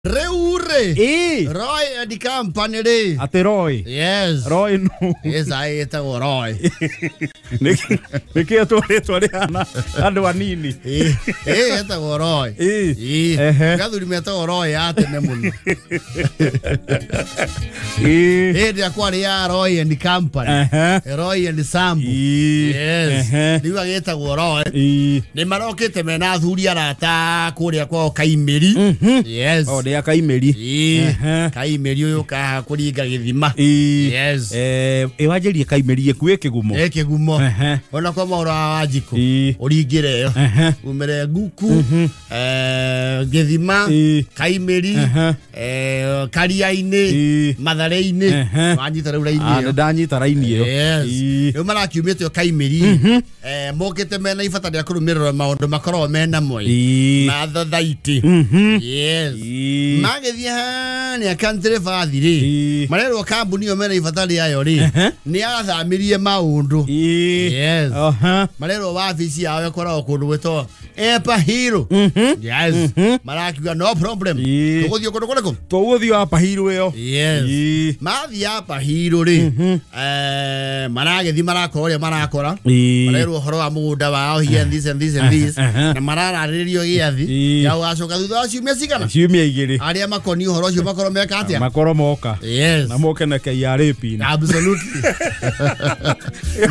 Reure. Roy and company re. Ate Roy. Yes. Roy no. Yes, I ate Roy. Niki atore ana andu anini. Ate Roy. Gathuri meta Roy ate ne muno. Dia kwari ya Roy and company. Roy and Sambu. Yes. Niwa geta Roy. Ni marokete mena athuri arata kuria kwa Kaimeri. Yes. Ya Kaimeri. Kaimeri uyu ka kuringa githima. Yes. Ewajerie Kaimeri ekuwe kigumo. Kigumo. Ona kwa maura wajiko. Uringire yo. Umere guku. Githima. Kaimeri. Kariaine. Mathare-ine. Wanyita raura-ine. Ndanyita raini yo. Yes. Yo marakiumite yo Kaimeri. Mokete mena ifata ya kurumirira maundu makoro mena moi. Na thathaiti. Yes. Magethia ni country fathiri marero kambuni yo mena ifatari yayo ri ni athamirie maundu. Yes. Marero wabici yawe yakora kundu gweto Epa Hero. Yes. Marakiwa no problem. Tuguthio kundu kureko tuguthio apa Hero yo. Yes. Mathi apa Hero ri maragethi marakora marakora marero horo wa mugunda wao here and this and this and this na marararirio giathi ya wacoka thutha ciumia cigana ciumia igiri aria makoni horo ucio makoro meka atia makoro moka. Yes. Na moke na KRP. Absolutely.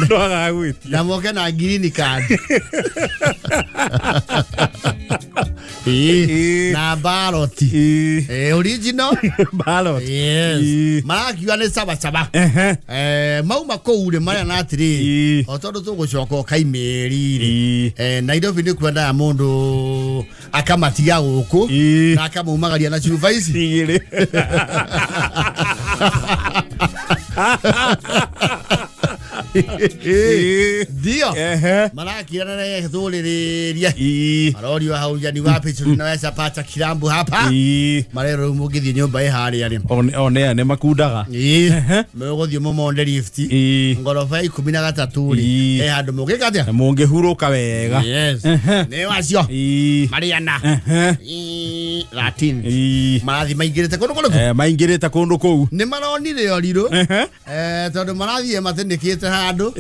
No agagwiti na moke na green card. Na ballot. Original ballot. Yes. Marakiwa ne saba saba. Mauma koure mara na atiri otondo tugucoka Kaimeri na indo bindi kwenda mundu akamatiga guku na akamumagaria na chuva ici. Dio. Marakira na thuliriria. Arori wa hauja ni wapi tunaweza pata kirambu hapa. Marero mugithi nyumba ihari ari. One ne makundaga. Megothio momonde lift. Ngorofa 13 ri. Handu mugikatia. Mungihuruka wega. Yes. Ne wacio. Mariana. Latin. Marathi maingirite kundu kundu. Maingirite kundu kou. Ni maronire yo riro. Tondu marathi matindikite handu.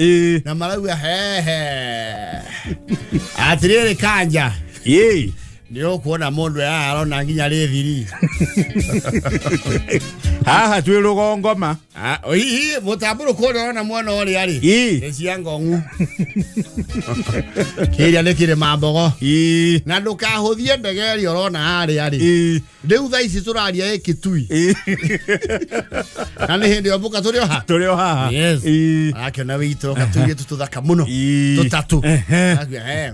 Na marauga atirire kanja. Ndio kuona mundu ya arona nginya rithiri. Haha twi rugongoma. Mutamburu kuona na mwana ori ari. Cia ngongu. Kiria nekire mambogo. Na ndukahuthie ndege ri orona ari ari. Riu tha ici turaria Kitui. Na ni hindi obuka turi oha. Turi oha. Yes. Akiona witu katuri tuthaka muno. Tutatu.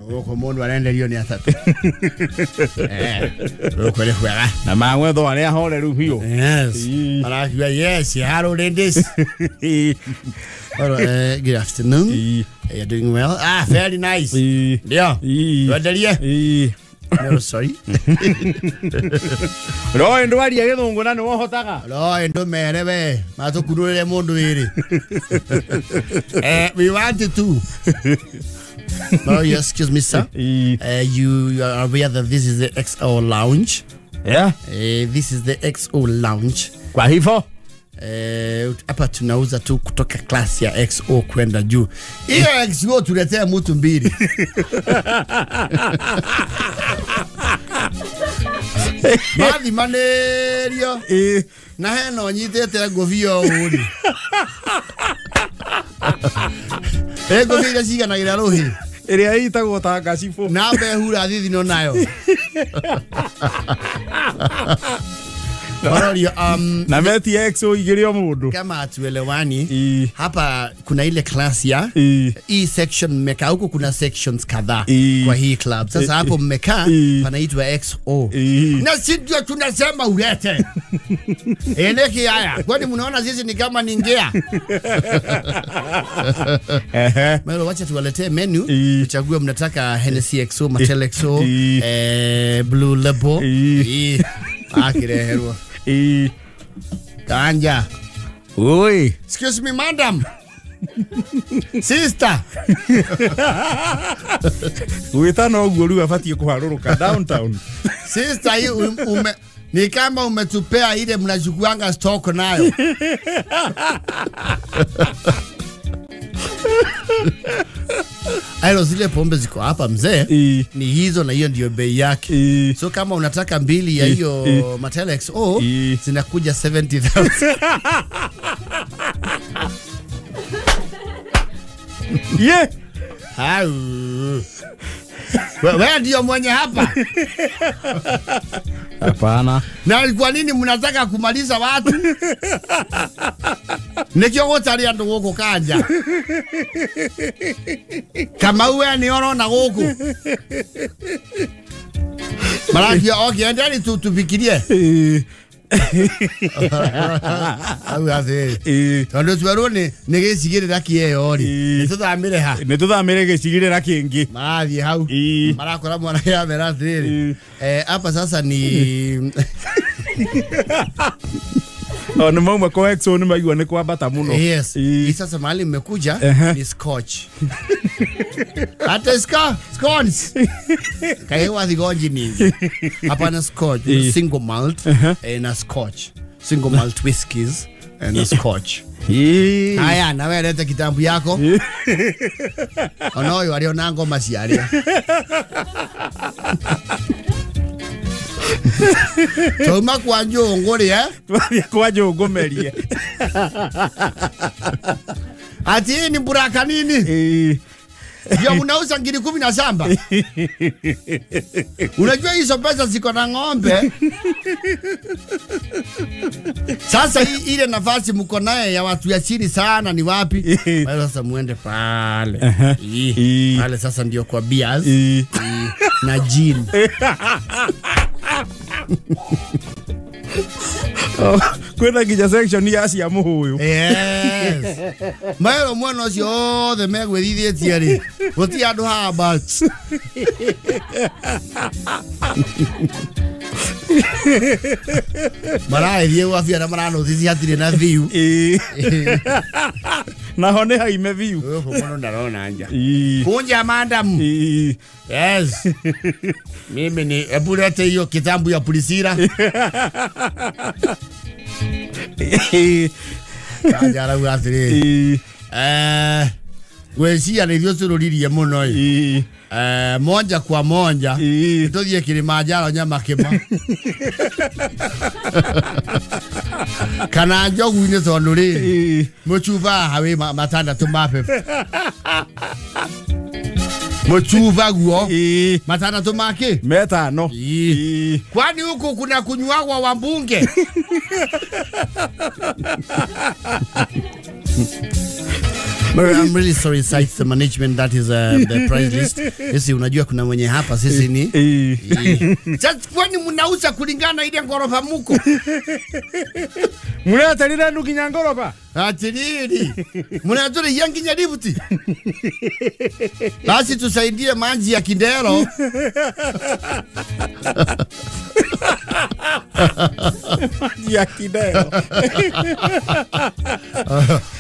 Uko mundu arenderio ni atatu. Uko lehwera. Na mangwe tho aria horeru hiyo. Yes. Arakiwa yes, hello ladies. Good afternoon. You're doing well. Very nice. Yeah. No, sorry. Roy ndo ari agithungu na no hotaga. Roy ndo merebe matukurure mundu iri. We wanted to. Oh, yes, excuse me, sir. You are aware that this is the XO Lounge? Yeah. This is the XO Lounge. Kwa hivyo? Hapa tunauza tu kutoka class ya XO kwenda juu. Hiyo XO tuletea mtu mbili. Mathi manerio. Na heno nyitete nguvio uri. Nguvio ciga na gira ruhi. Iria itagwo ta gacifu. Na behura thithi no nayo. Na meti XO igirio mundu kama tuelewani hapa kuna ile class ya hii section mmeka huko kuna sections kadhaa kwa hii club sasa hapo mmeka panaitwa XO na sisi tunasema ulete eneki haya kwani mnaona sisi ni kama ningea mero wacha tuwaletee menu tuchague mnataka Hennessy XO Martell XO Blue Label akireherwa Kanja. Oi. Excuse me, madam. Sister. Witano guru afatie kuharuruka downtown. Sister, Ni kama umetupea ile mnachukuanga stock nayo. Ayo zile pombe ziko hapa mzee ni hizo na hiyo ndio bei yake. So kama unataka mbili ya hiyo Mattel XO zinakuja 70,000. Yeah. Wewe ndio mwenye hapa. Hapana. Na kwa nini mnataka kumaliza watu? Nikio gotari andu guku kanja. Kama wewe ni ono na guku. Maraki okay, ndani tufikirie. Au ase. Tondo twerone nigicigirira kieyori. Nituthamire ha. Nituthamire gicigirira kingi. Marathi hau. Marakora mwana ya merathiri. Hapa sasa ni Ona mama kwa exo ni maigwa ni kwambata muno. Yes. Sasa mahali mmekuja ni scotch. Hata scones. Kaiwa thigonji nyingi. Hapa na scotch, single malt na scotch. Single malt whiskies and scotch. Haya, na wewe leta kitambu yako. Onoyo aliona ngoma ciaria. Toma kwa njongore kwa njongomerie. Ati ni buraka nini? Ya unauza ngiri 10 na shamba. Unajua hizo pesa ziko na ng'ombe. Sasa ile nafasi mko naye ya watu ya chini sana ni wapi? Sasa muende pale. Pale sasa ndio kwa beers na gin. Kwenda kija section ya Asia muhuyu. Yes. Maero mwana cio the megwithithietie ri. Guti andu haba. Maraithie wafia na marano thisi hatire na view. Na hone haime view. Mwana ndarona anja. Kunja madam. Yes. Mimi ni ebulete hiyo kitambu ya pulisira. Kajara uathiri. Gweciria nä ithuä tå rå ririe må no monja kwa monja tå thiä Kilimanjaro nyama kä ma kana njogu-inä tondå rä må cuba hawä matandatå mapepe må cuba guo matandatå makä metano. Kwani huku kuna kunyuagwa wambunge? I'm really sorry, site the management, that is the price list. Sisi unajua kuna mwenye hapa sisi ni sasa kwani mnauza kulingana ile ngorofa muko? Mnatalira ndukinya ngorofa? Atiriri. Mnatore yanginya libuti. Basi tusaidie maji ya Kidero. Maji ya Kidero.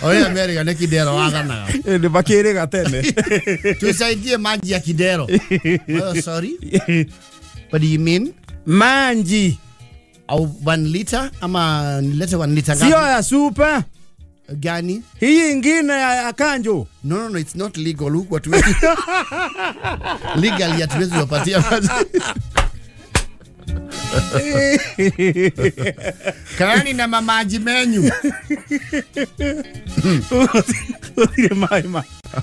Oya Amerika ne Kidero wagana. Ni bakire gatene. Tusaidie maji ya Kidero. Oh, sorry. What do you mean? Manji. Au 1 liter ama nilete 1 liter ngapi? Sio ya super. Gani? Hii ingine ya kanjo. No, it's not legal. Huko tu. Legally hatuwezi kupatia maji. Kani na mamaji menyu.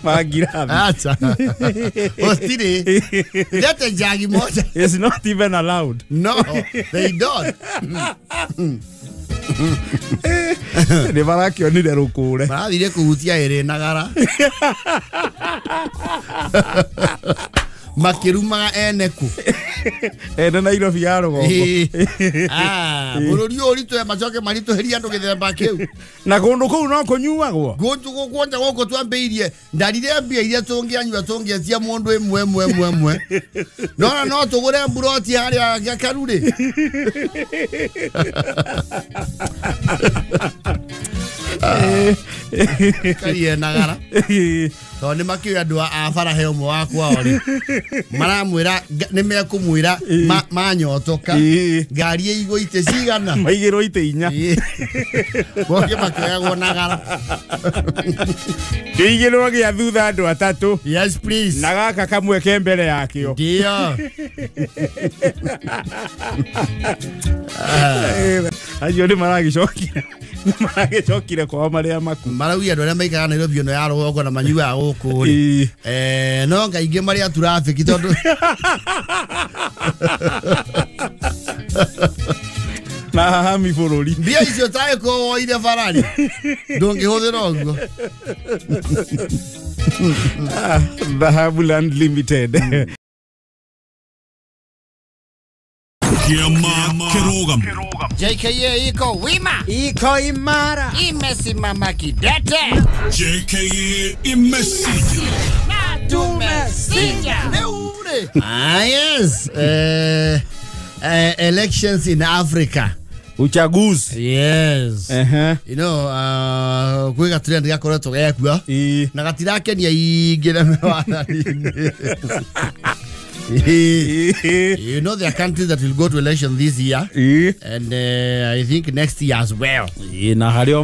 Magirabi. Acha. Ostiri. Lete jagi moja. It's not even allowed. No, they don't. Ni barakio ni derukure. Marathire kuhutia ere nagara. Makirumaga eneku. Ene Nairobi ya Rugongo. Bururi uritu ya macoke maritu heria andu githemba kiu. Na kundu kuu no kunyuagwo. Gunju gukwonja goko twambeirie ndarire mbia iria tungianyua tungiacia mundu emwe. No tugure mburoti haria gakaruri. Karie nagara. To ni makio andu a fara he umwe wa kwao ri. Maramwira ni mekumwira manyotoka. Ngari igo ite cigana. Maigiro ite inya. Boke makio nagara. Igiro gia thutha andu atatu. Yes please. Na gaka kamwe ke mbere yakio. Ndio. Ayo ni maragicokire. Maragicokire kwa maria maku. Marauya andu aria maikara Nairobi no ya rugongo na manyua guku ri. No ngainge maria traffic tondu. Na hami bururi. Mbia icio tae ko ire farari. Ndungihuthira uguo. Dhahabu Land Limited. Kirogam. JKA iko wima. Iko imara. Imesimama kidete. JKA imesija. Na tumesija. Neure. Yes. Elections in Africa. Uchaguzi. Yes. You know, kuiga trend gakoretwo gekua. Na gatirakenia ingire mewathani. You know there are countries that will go to election this year and I think next year as well. Na hari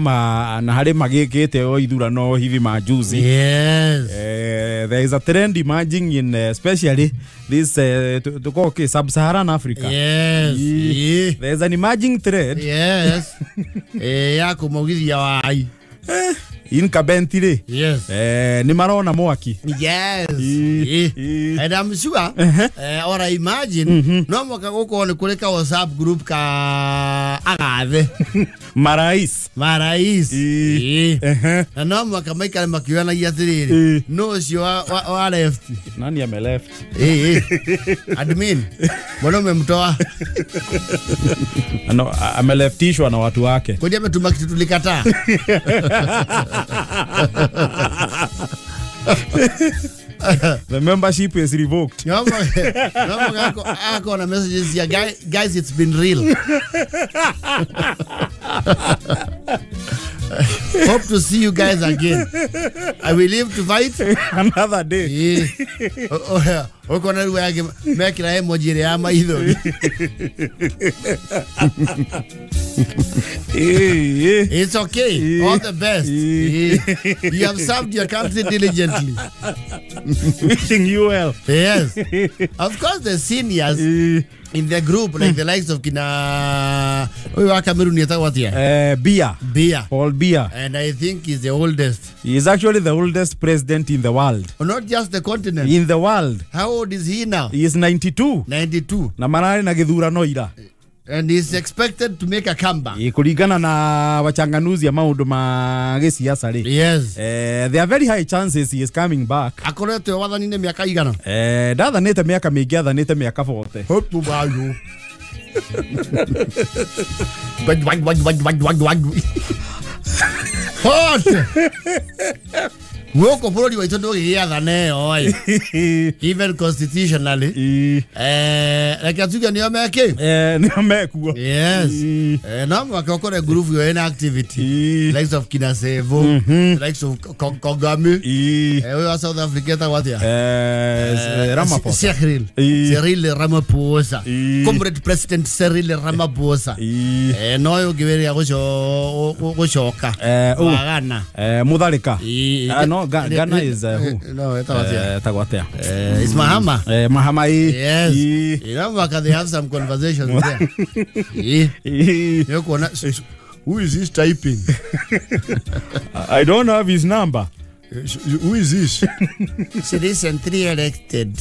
magikite o ithurano hivi majuzi. Yes. There is a trend emerging in especially this to go sub-Saharan Africa. Yes. There is an emerging trend. Yes. Ya kumugithia wai. In Kabentire. Yes. Ni marona mwaki. Yes. And I'm sure or I imagine no mwaka guko ni kuleka WhatsApp group ka agave. Marais. Na no mwaka maikale makiwana yatiriri. No sio wa left. Nani ame left? Admin. Mbona umemtoa? No, ame leftishwa na watu wake. Kwani ametuma kitu tulikataa? The membership is revoked. No, ako na messages ya guys, it's been real. Hope to see you guys again. I will live to fight another day. Oko na ruwa yake mekira emoji ile ama hizo. It's okay. All the best. You have served your country diligently. Wishing you well. Yes. Of course, the seniors in the group, like the likes of Kina Cameroon, Biya. Paul Biya. And I think he's the oldest. He is actually the oldest president in the world. Not just the continent. In the world. How old is he now? He is 92. 92. Na marari na githurano ira. And he's expected to make a comeback. Kulingana na wachanganuzi ya maundu ma gisiasa ri. Yes. There are very high chances he is coming back. Akoretwe wathanine miaka igana? Ndathanite miaka mingi, athanite miaka 40. Hope to buy you. What? Woko bururi wa itondo giathane oi. Even constitutionally. Like atuga ni omeke. Ni omekuo. Yes. Na mwakokore group yo inactivity. Likes of Kinasevo, likes of Kogame. We are South Africa ta watia. Ramaphosa. Cyril Ramaphosa. Comrade President Cyril Ramaphosa. No yo giveria gushoka. Ghana. Mutharika. No, Ghana is who? No, Tagwatea. It's Mahama. Mahama. Yes. You know, they have some conversations there. Who is this typing? I don't have his number. Who is this? She recently elected.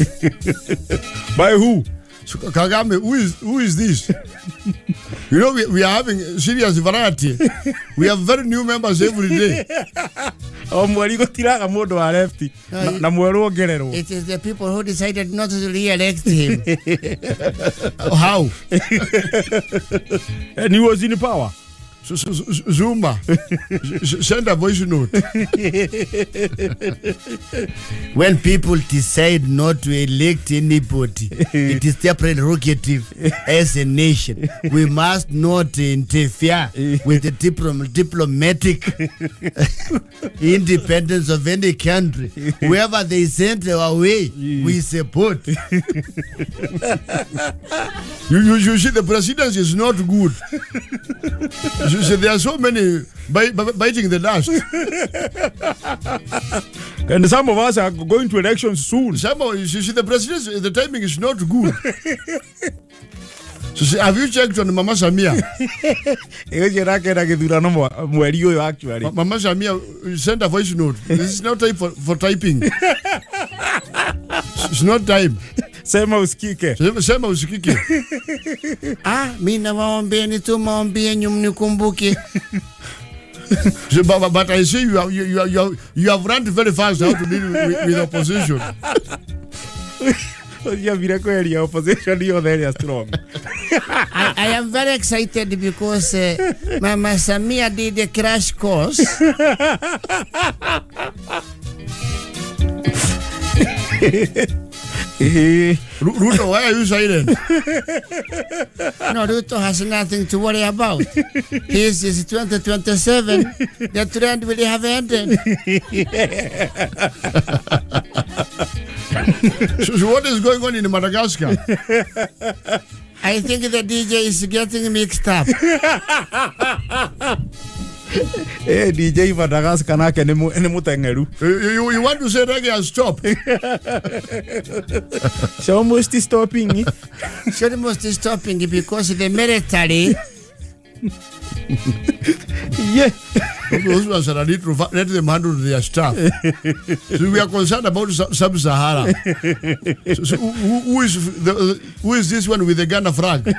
By who? Kagame, who is this? You know, we are having serious variety. We have very new members every day. It is the people who decided not to re-elect him. How? And he was in power. Zuma, send a voice note. When people decide not to elect anybody, it is their prerogative as a nation. We must not interfere with the diplomatic independence of any country. Whoever they send our way, we support. You see, the presidency is not good. You see, there are so many biting the dust. And some of us are going to elections soon. You see, the presidency, the timing is not good. So, have you checked on Mama Samia? Actually. Mama Samia sent a voice note. This is not time for typing. It's not time. Sema usikike. Mimi nawaombeeni tu maombi yenu mnikumbuke. But I see you have run very fast how to deal with opposition. Opposition is very strong. I am very excited because Mama Samia did a crash course. Ruto, why are you silent? No, Ruto has nothing to worry about. His is 2027. The trend will have ended. So what is going on in Madagascar? I think the DJ is getting mixed up. DJ Madagascar nake ni mutengeru. You want to say reggae has stopped? It's almost stopping. It's almost stopping because the military. Yeah. Those ones are need to let them handle their stuff. So we are concerned about Sub-Sahara. So who is this one with the Ghana flag?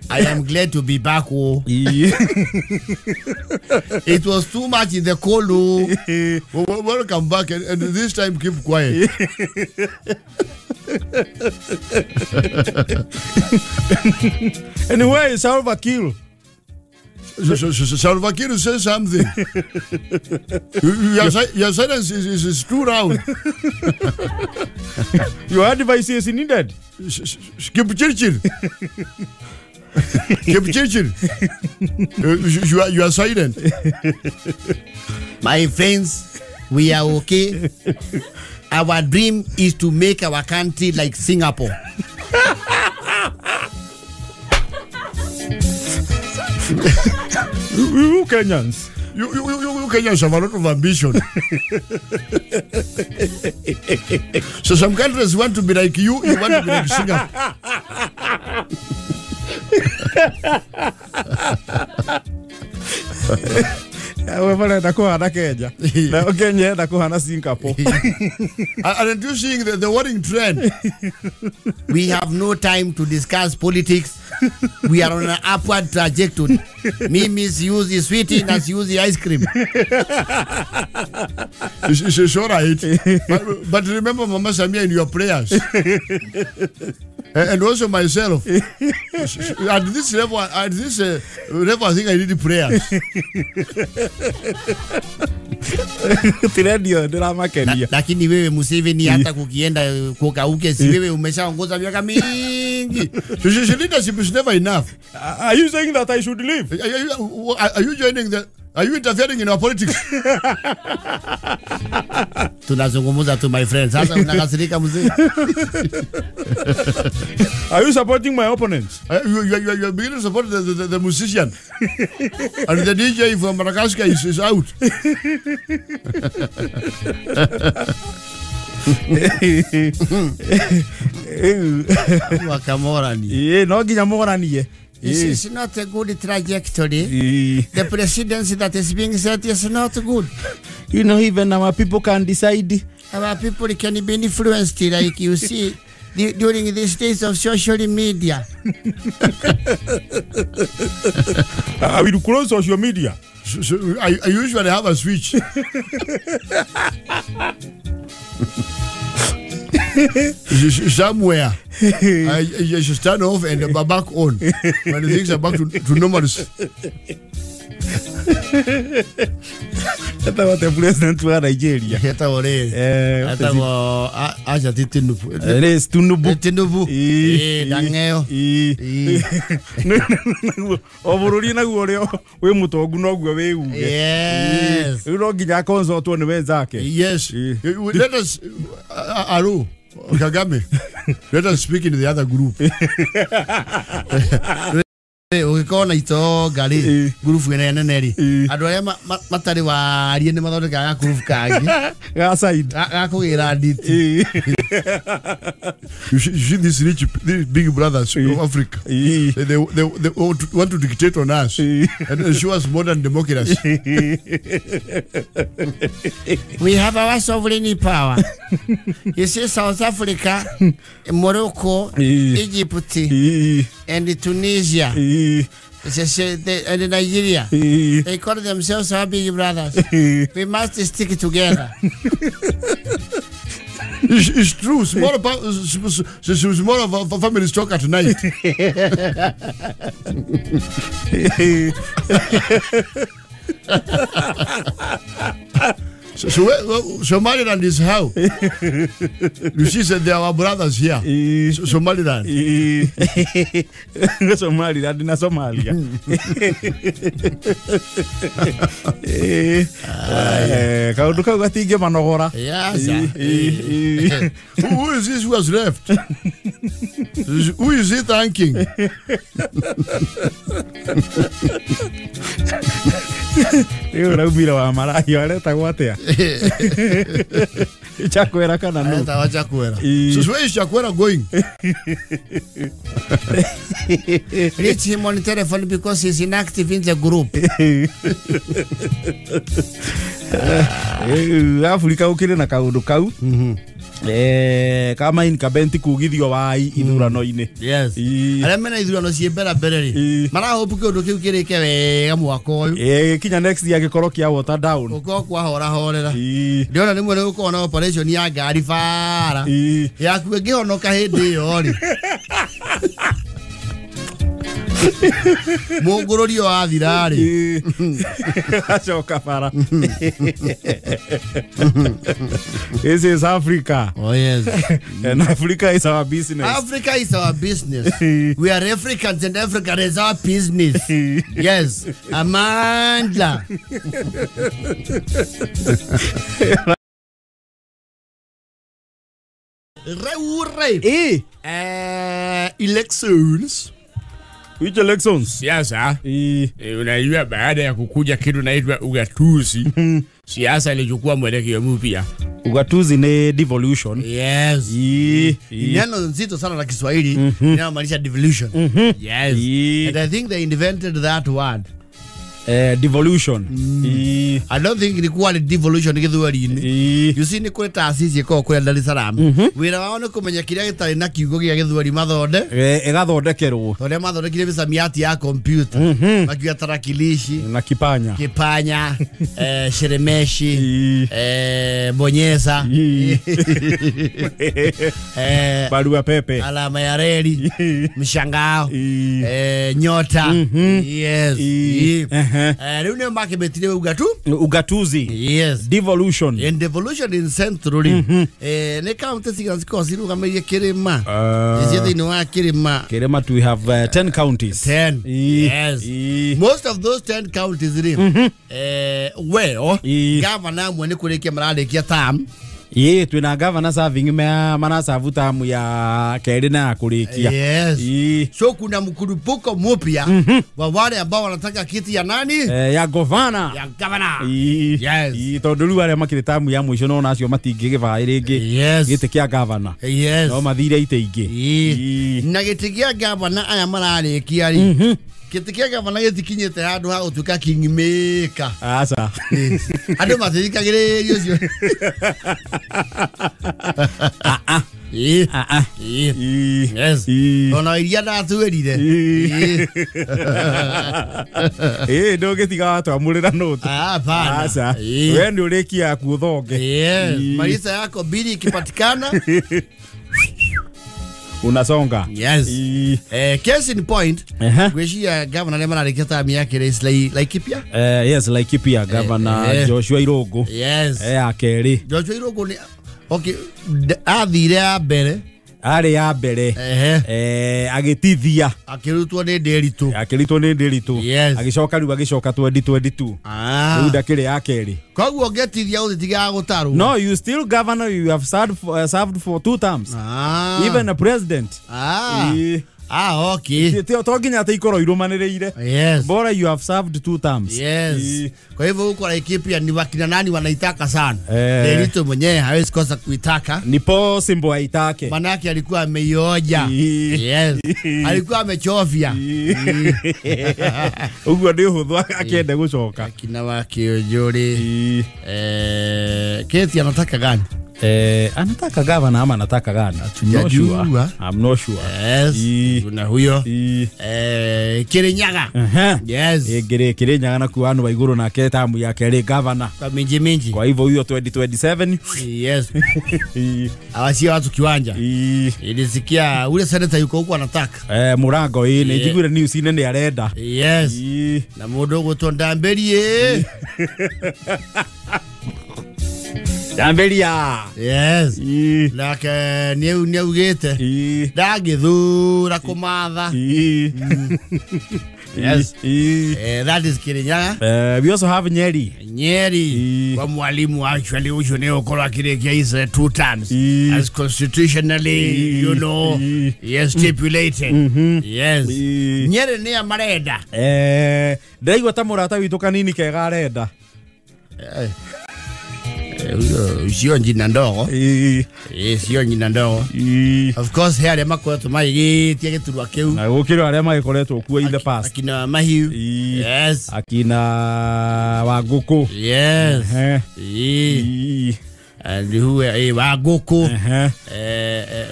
I am glad to be back. It was too much in the cold. Welcome back, and this time keep quiet. Anyway, Salva Kiir. Salva Kiir says something. Your silence is too round. Your advice is needed. Keep Churchill. Keep Churchill. You are silent. My friends, we are okay. Our dream is to make our country like Singapore. You Kenyans. You Kenyans have a lot of ambition. So some countries want to be like you want to be like Singapore. Wewe ndakuhana Kenya. Na Kenya ndakuhana Singapore. And you seeing the worrying trend. We have no time to discuss politics. We are on an upward trajectory. Me misuse the sweetie, not use the ice cream. It's all right. But remember Mama Samia in your prayers. And also myself. At this level, I think I need prayers. Lakini wewe Museveni hata kukienda kukauke si wewe umeshaongoza miaka mingi. Leadership is never enough. Are you saying that I should leave? Are you joining the? Are you interfering in our politics? Tunazungumza to my friends. Sasa unakasirika mzee. Are you supporting my opponents? You are beginning to support the musician. And the DJ from Madagascar is out. Wakamorani. No ginyamorani. It's not a good trajectory. The presidency that is being set is not good. You know, even our people can decide. Our people can be influenced, like you see, during these days of social media. I will close social media. So I usually have a switch. Somewhere. You should stand off and back on when the things are back to normalcy. Hata wote president wa Nigeria. Hata wale. Hata wa acha Tinubu. Yes, Tinubu. Tinubu. Dangeo. Obururi na guo we mutongu no guo we uge. Yes. Uro ginya consult one wenzake. Yes. Let us Aru Kagame. Let us speak in the other group. Ukikona ito gari group ene neri andu aria matari wari ni mathondeka group kangi ga side ga kugira nditi. You see these big brothers of Africa, they want to dictate on us and show us modern democracy. We have our sovereign power. You see South Africa, Morocco, Egypt and Tunisia and Nigeria. They call themselves our big brothers. We must stick together. It's true. Smaller of a family talk at night. Somaliland is how? You see, said there are brothers here. Somaliland. Somaliland na Somalia. Kauduka gatige manogora. Yes. Who is this who has left? Who is he thanking? Yo na ubira wa marahi aleta gwatea. Chakwera kana no. Aleta Chakwera. So where is Chakwera going? Reach him on telephone because he's inactive in the group. Afrika ukire na kaundu kau. Kama in kabenti kugithio wai ithurano ine. Yes. Ara mena ithurano ciembera bereri. Mara hope ke undu kiu kirike wega mwaka uyu. Kinya next year gikoro kia water down. Uko kwa hora horera. Ndiona ni mwene uko na operation ya ngari fara. Ya kuwe gihonoka hindi yo ri. Mungururi wa thirari. Achoka fara. This is Africa. Oh yes. And Africa is our business. Africa is our business. We are Africans and Africa is our business. Yes. Amandla. Elections. Which elections? Siasa. Unajua baada ya kukuja kitu naitwa ugatuzi, siasa ilichukua mwelekeo mpya. Ugatuzi ni devolution. Yes. Neno nzito sana la Kiswahili inamaanisha devolution. Yes. And I think they invented that word. Devolution. I don't think ilikuwa ni devolution githweri-ini. You see ni kule taasisi iko kule Dar es Salaam. Wira wao ni kumenya kiria gitari na kiugo gia githweri mathonde. Igathondekerwo. Ore mathondekire misamiati ya computer. Makiwa tarakilishi na kipanya. Sheremeshi, bonyeza. Barua pepe. Alama ya reli, mshangao, nyota. Yes. Leo ni makebetile ugatuzi. Yes. Devolution. And devolution in centrally. Ne count siganzi ko siru kamerie kirima. Is it no kirima? Kirima we have 10 counties. 10. Yes. Most of those 10 counties well, governor mwene kurekia marade kia tam. Twina governor serving mana savu tamu ya keri na kurikia. Yes. So kuna mkurupuko mpya wa wale ambao wanataka kiti ya nani? Ya governor. Ya governor. Yes. Tonduru wale makire tamu ya mwisho no nacio matingigeva irigi. Yes. Gite kia governor. Yes. No mathire ite ingi. Na gite kia governor aya mararikia ri. Kitikia gavana gitikinyete handu ha utuka kingmaker. Asa. Andu mathikagire irio cio. Yes. Ona iria ndatuerire. Ndo gitiga watu amurira note. Pana. Asa. Wewe ndio urekia kuthonge. Yes. Marisa yako bili ikipatikana unasonga. Yes. Case in point. Gweshia governor ne manareke ta miaka ile Laikipia. Yes, Laikipia governor Joshua Irogo. Yes. Akeri. Joshua Irogo ni okay, athire ya mbere. Ari ya mbere. Agitithia. Akirutwo ni Nderitu. Yes. Agicoka riu agicoka 2022. Riu ndakiri ya keri. Koguo ngetithia utitiga gutaru. No, you still governor, you have served for 2 terms. Even a president. Okay. To nginya ate ikoro irumaniriire. Yes. Bora you have served 2 terms. Yes. Kwa hivyo huko Laikipia ni wakina nani wanaitaka sana. Nderitu mwenyewe hawezi kosa kuitaka. Ni possible aitake. Manake alikuwa ameioja. Yes. Alikuwa amechovya. Uguo ndio huthu akende gucoka. Kina wake ojori. Kesi anataka gani? Anataka governor ama anataka gani? I'm not sure. Yes. Kuna huyo. Kirinyaga. Yes. Kirinyaga na kuano wa iguru na ketamu yake ri governor. Kwa minji. Kwa hivyo huyo 2027. Yes. Awashia watu kiwanja. Ilisikia ule senator yuko huko anataka. Murango ni jigure news ine ni arenda. Yes. Na mundu gutonda mberie. Damberia. Yes. Like niugite. Ndagithura kumatha. Yes. That is Kirinyaga. We also have Nyeri. Kwa mwalimu actually ucho ne okoro akirekia is 2 terms. As constitutionally, you know, yes, stipulated. Yes. Nyeri ni amarenda. Ndaigwa ta murata witu kanini kega arenda. Sio njina ndogo. Sio njina ndogo. Of course here makoretwo maigitie giturwa kiu. Na gukiro aria magikoretwo kuo in the past. Akina Mahiu. Yes. Akina Wanguku. Yes. And who Wanguku.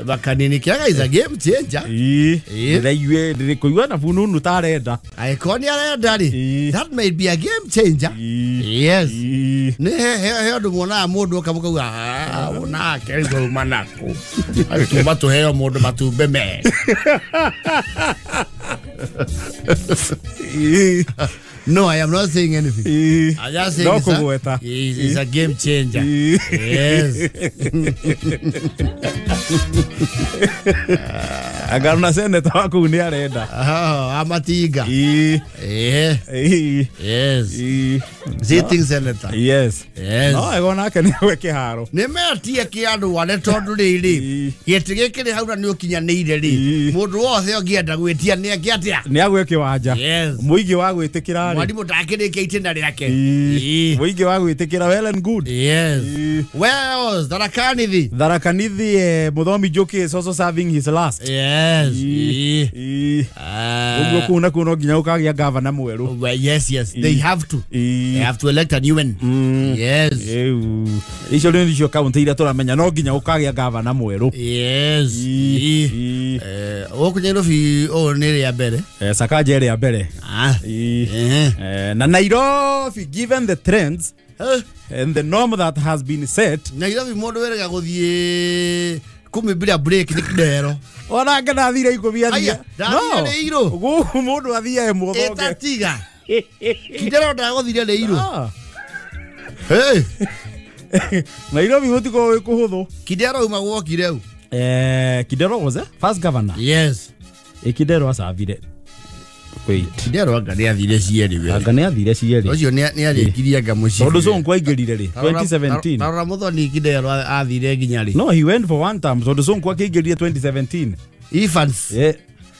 Bakanini kiaga is a game changer. Ndire kuigwa na fununu tarenda. Aikoni arenda ri. That might be a game changer. Yes. Ne he ndo mona mundu kamuka ona kerigo manako. Atubato he mundu matumbe me. No, I am not saying anything. I just saying it's a game changer. Yes. Agaruna senator wako ni arenda. Amatiga. Yes. Sitting senator. Yes. No, agona kani weke haro. Nimetia kiandu wale tondu riri. Yetigekire hauna ni ukinyanire ri. Mundu wothe ongienda gwitia ni akiatia. Ni agweke wanja. Yes. Muigi wa gwitikira ri. Mwalimu ndakirike itenda riake. Muigi wa gwitikira well and good. Yes. Well, Tharakanithi Muthomi Njuki is also serving his last. Yes. Uguo kuna nginya ukagia governor mweru. Yes. They have to. They have to elect a new one. Yes. Icio ndio county ira turamenya no nginya ukagia governor mweru. Yes. Okunyerofi ni ya mbere. Sakaja ya mbere. Na Nairobi, given the trends and the norm that has been set, Nairobi mundu werega guthie kumibira break ni kidero. Ona ngana thire ikubiathia. No. Gu mundu athia muthonge. Etatiga. Kidero ndaguthire le iro. Hey. Nairobi gutiko kuhuthu. Kidero umagwokire u. Kidero was it? First governor. Yes. Kidero asavire. Wait. Kidero angani athire cieri we. Angani athire cieri. Ucio ni arikiria ngamuci. Tondu so nkwaingirire ri 2017. Rora muthoni Kidero athire nginya ri. No, he went for 1 term. Tondu so nkwaingirire 2017. Evans.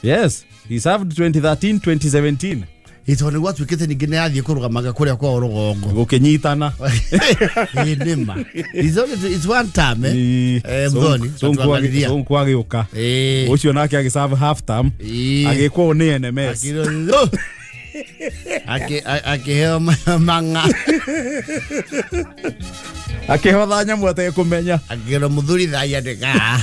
Yes. He served 2013 2017. Itone watu wikete ningine athie kurugamaga kuria kwa urugongo. Gukinyitana. Nima. It's 1 term Mthoni. So nkwagiuka. Ucio nake agiserve half term. Agikwo ni NMS. Akiheo manga. akihotha nyamu atekumenya akira muthuri thaya ndeka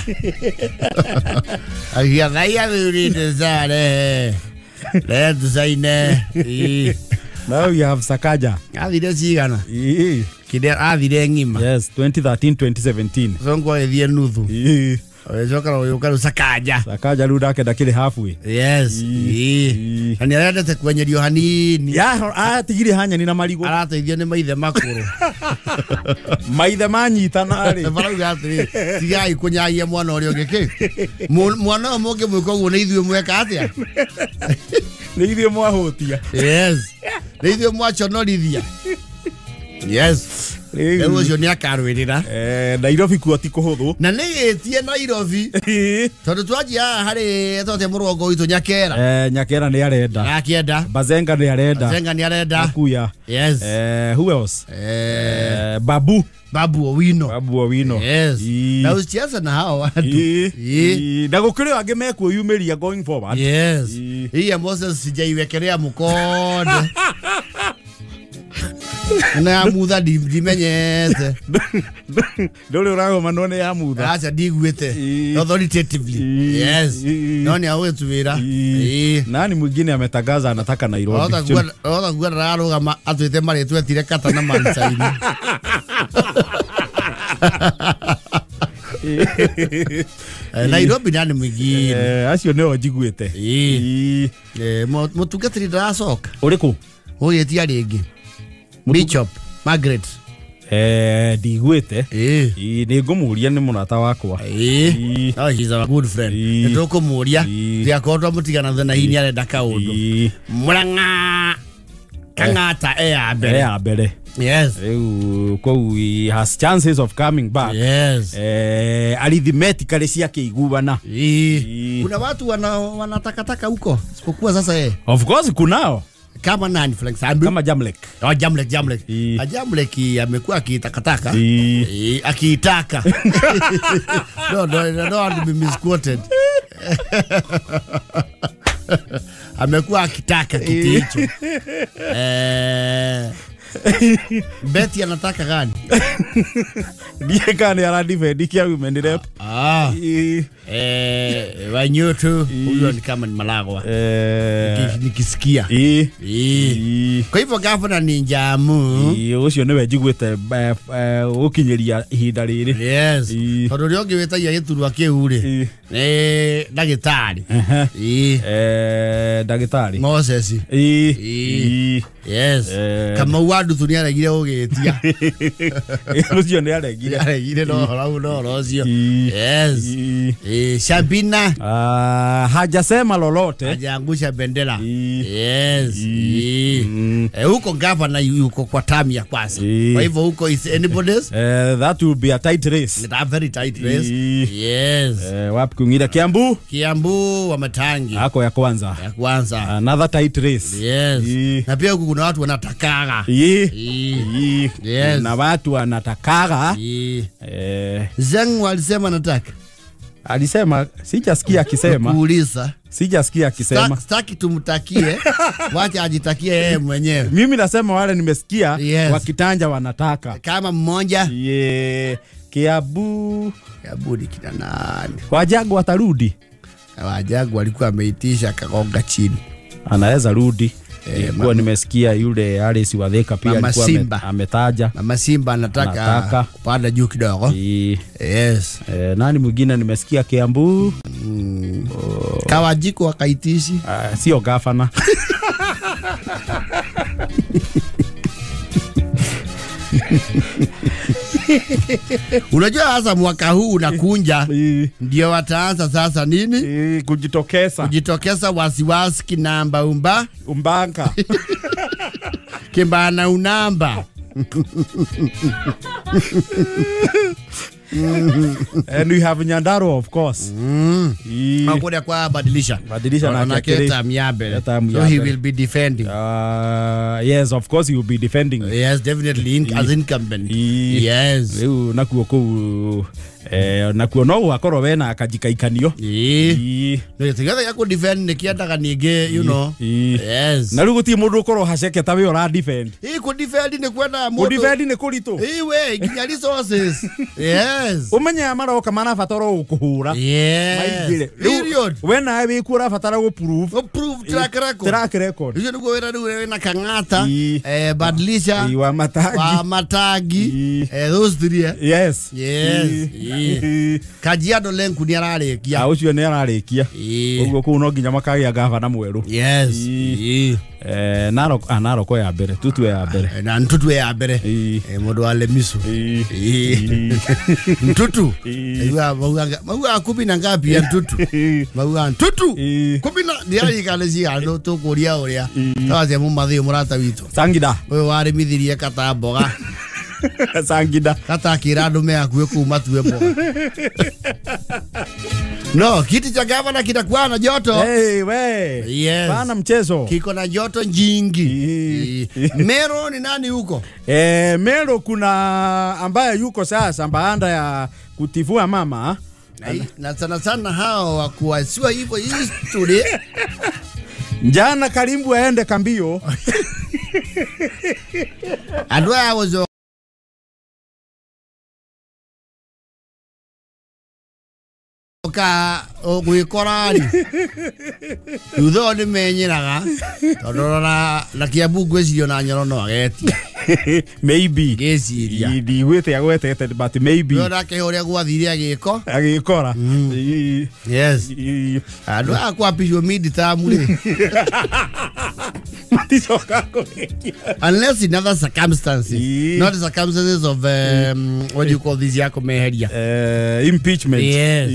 agia thaya thuri ndezare le designer now you have Sakaja athire cigana kide athire ngima yes 2013 2017 songo ethie nuthu Ojoka uyoka Sakaja riu ndake ndakiri halfway yes ani arendete kwenyerio hanini ya atigire hanyani na marigo arateithio ni maithe makuru maithe manyitana ri barauga atiri tigai kunyaia mwana urio ngiki mwana moke mwiko guo ni ithuĩ mweka atia ni ithuĩ mwahutia yes ni ithuĩ mwachonorithia yes Ewo ucio ni akarwirira Nairobi kuo ti kuhuthu na ni gitie Nairobi tondu twajia hari tote murongo witu Nyakera Nyakera ni arenda akienda Bazenga ni arenda akuya yes who else Babu Owino yes na usicheza na hao watu na gukire wange mekuyumiria going forward yes hii Moses sijaiwekelea mkonde na ya mutha dimenyete ndole urago manone ya mutha acha digwete authoritatively yes nani awe tuwira nani mwingine ametangaza anataka Nairobi oda gwa rarugama atwite mari twetire kata na mansaini Nairobi nani mwingine acio neo njiguite mutungatiri ndacoka uriku uyetia ringi Bishop Margaret ndigwite ni ngumuria ni munata wakwa he's a good friend ndokumuria ndiakorwo mutigana thana hinya arenda kaundu Murang'a Kang'ata ya mbere yes ko he has chances of coming back yes arithmetically ciake iguana kuna watu wanatakataka huko sipokuwa sasa of course kunao kama nani for example kama Jamlek Jamlek amekuwa akitakataka akiitaka no be misquoted amekuwa akitaka kiti hicho Betty anataka gani ndiye kani aradifendi kia women rep Wanyoto huyo ni kama ni Malagwa nikisikia kwa hivyo gavana ni Njamu ucio niwe njiguite ukinyeria ihinda riri yes tondu rio ngiwetagia giturwa kiu ri ndagitari Moses yes kama wadu tunia regire ugitia ucio ni aregire no rocio yes Shabina hajasema lolote hajaangusha bendera yes huko gavana yuko kwa tamu ya kwanza kwa hivyo huko is anybody's that will be a tight race a very tight race yes wapi kungira Kiambu wa Matangi hako ya kwanza another tight race yes na pia huko kuna watu wanatakaga yes na watu wanatakaga Zeng alisema nataka alisema sijasikia akisema kuuliza sijasikia akisema sitaki tumtakie wacha ajitakie yeye mwenyewe mimi nasema wale nimesikia wakitanja wanataka kama mmoja Kiambu ni kina nani Wajagu watarudi Wajagu alikuwa ameitisha kagonga chini anaweza rudi kwa nimesikia yule Alice wa Thika pia alikuwa ametaja Mama Simba anataka kupanda juu kidogo yes nani mwingine nimesikia Kiambu Kawajiko wakaitishi sio gavana unajua sasa mwaka huu unakunja ndio wataanza sasa nini kujitokeza wasiwasi kinamba umbanga kimbana unamba and we have Nyandarua of course makoda kwa badilisha na keta miabe so he will be defending yes of course he will be defending yes definitely as incumbent yes nakuo ku na kuona ugakorwo we na akajikaikanio no tigatha ya ku defend ne kiendaga ninge you know yes na ruguti mundu ukorwo haceke tawe ora defend ku defend ne kwenda mundu defend ne kurito we ginya resources yes umenya maroka mana fatoro ukuhura yes period we na we kura fatara go proof track record hiyo ndio wera we na kangata badlisha wa matagi those three yes Kajiado lenku ni ararikia ucio ni ararikia uguo ku no nginya makagia gavana mweru yes naroko ya mbere tutu ya mbere na ntutu ya mbere mundu wa Lemiso ntutu mauga kubi na ngapi ya ntutu mauga ntutu kubi na ndiari kalezi ando to kuria uria taze mu mathio murata witu Sangida we wari mithirie kata mboga Sangida kata kirando me akue kuma tuwe mboga no kiti cha gavana kitakuwa na joto we yes bana mchezo kiko na joto jingi Mero ni nani huko Mero kuna ambaye yuko sasa baada ya kutifua mama na sana hao wakuasiwa hivyo history jana Karimbu aende kambio adwa wazo ka ogwikorani utho ni menyiraga tondora na Kiambu ngwecirio na Nyoro no ageti maybe ngeciria ndi gwete agwetete but maybe no nake uria gwathiria agikora yes andu akwapishwo mid term ri unless in other circumstances not the circumstances of what do you call this yako meheria impeachment yes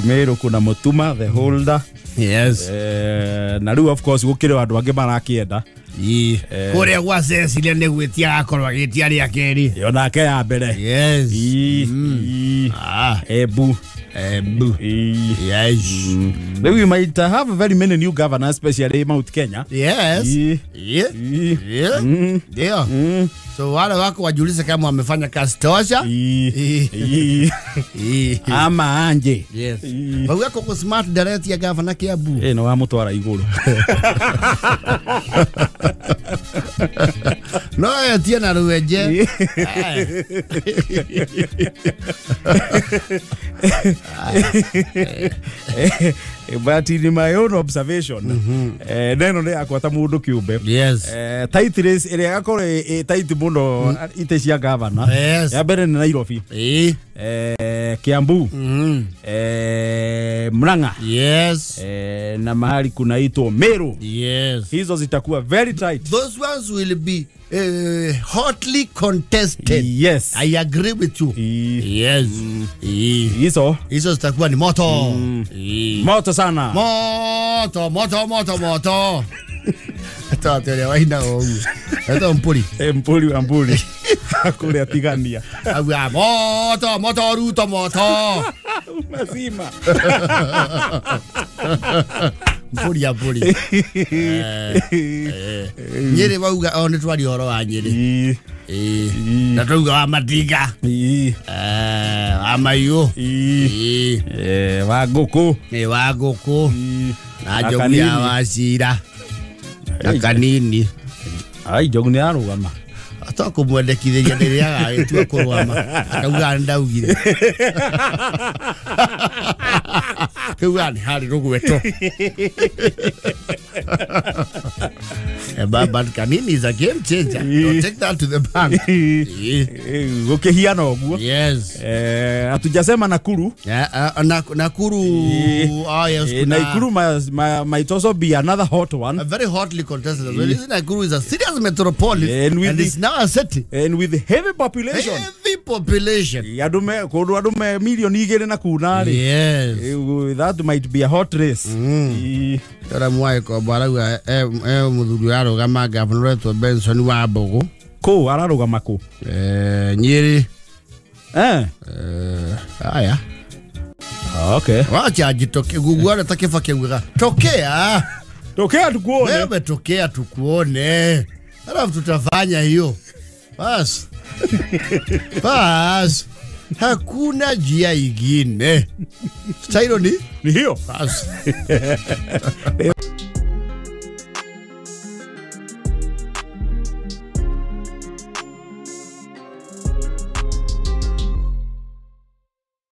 Mero kuna Mutuma the holder yes na riu of course gukire andu ange marakienda kuria gwa Cecilia ne gwitia akorwa gitia ria keri yona ke ya mbere yes ebu yes we might have very many new governors especially Mount Kenya yes yeah so wale wako wajulize kama wamefanya kazi tosha ama anje yes bawe ko smart direct ya governor Kiambu no wa mutwara iguru no tia na rueje but in my own observation neno ne akwata mundu kiumbe yes titles ile yakore title muno ite cia governor ya mbere ni Nairobi Kiambu Murang'a yes na mahali kunaitwa Meru yes hizo zitakuwa very tight those ones will be hotly contested yes I agree with you yes hizo zitakuwa ni moto moto sana moto Tatoria waina ogu eto mpuri akule atigania agwa moto ruto moto mazima mpuri Nyeri wauga one twari horo wa Nyeri na tuga wa Matiga amayo wa ngũkũ na njogu ya Wachira na kanini ai njogu ni arugama atoko mwendekithia ndiria agĩtua kũrũgama akauga ndaugire kuga ni hari rugweto but kanini is a game changer. Don't take that to the bank. Ukihiana oguo. Yes. Hatujasema Nakuru. Nakuru. Yes. Nakuru might also be another hot one. A very hotly contested. Well, Nakuru is a serious metropolis and it's now a city. And with heavy population. Heavy population. Adume million igere na kunari. Yes. That might be a hot race. Tara mwai ko baraga muthuri arugama governor to Benson wa Bogo. Ko ararugama ko. Nyeri. Aya. Okay. Wacha jitoke gugwara takifa kewira. Tokea tukuone. Wewe tokea tukuone. Alafu tutafanya hiyo. Bas. Bas. Hakuna njia ingine. Stailo ni? Ni hiyo. Bas.